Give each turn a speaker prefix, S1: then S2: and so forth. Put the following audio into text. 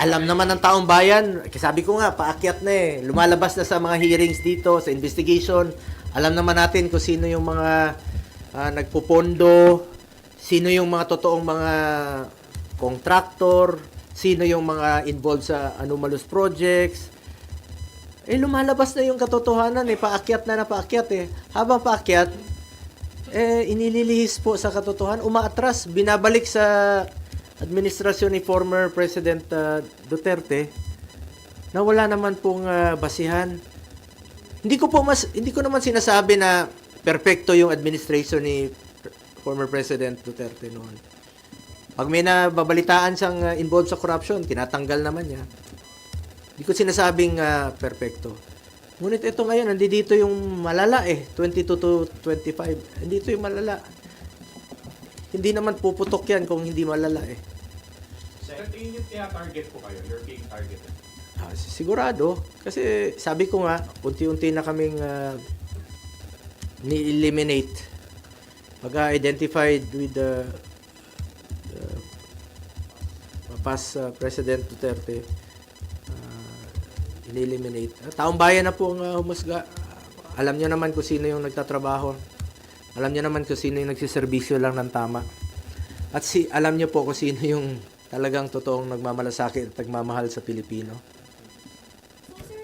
S1: alam naman ng taong bayan, sabi ko nga, paakyat na eh. Lumalabas na sa mga hearings dito, sa investigation. Alam naman natin kung sino yung mga nagpupondo, sino yung mga totoong mga contractor, sino yung mga involved sa anomalous projects. Eh, lumalabas na yung katotohanan eh. Paakyat na paakyat eh. Habang paakyat, inililihis po sa katotohanan. Umaatras, binabalik sa administrasyon ni former President Duterte na wala naman pong basihan. Hindi ko naman sinasabi na perpekto yung administration ni former President Duterte noon. Pag may nababalitaan siyang involved sa corruption, tinatanggal naman niya. Hindi ko sinasabing perpekto. Ngunit ito ngayon, nandito yung malala eh, 22 to 25. Nandito yung malala. Hindi naman puputok yan kung hindi malala eh.
S2: Sir, tingin yung target po kayo? You're being targeted?
S1: Sigurado. Kasi sabi ko nga, unti-unti na kaming ni-eliminate. Pag-identified with the past President Duterte, in-eliminate. Taong bayan na po ang humusga. Alam nyo naman kung sino yung nagtatrabaho. Alam niyo naman kung sino yung nagsiservisyo lang ng tama. At alam niyo po kung sino yung talagang totoong nagmamalasakit at nagmamahal sa Pilipino.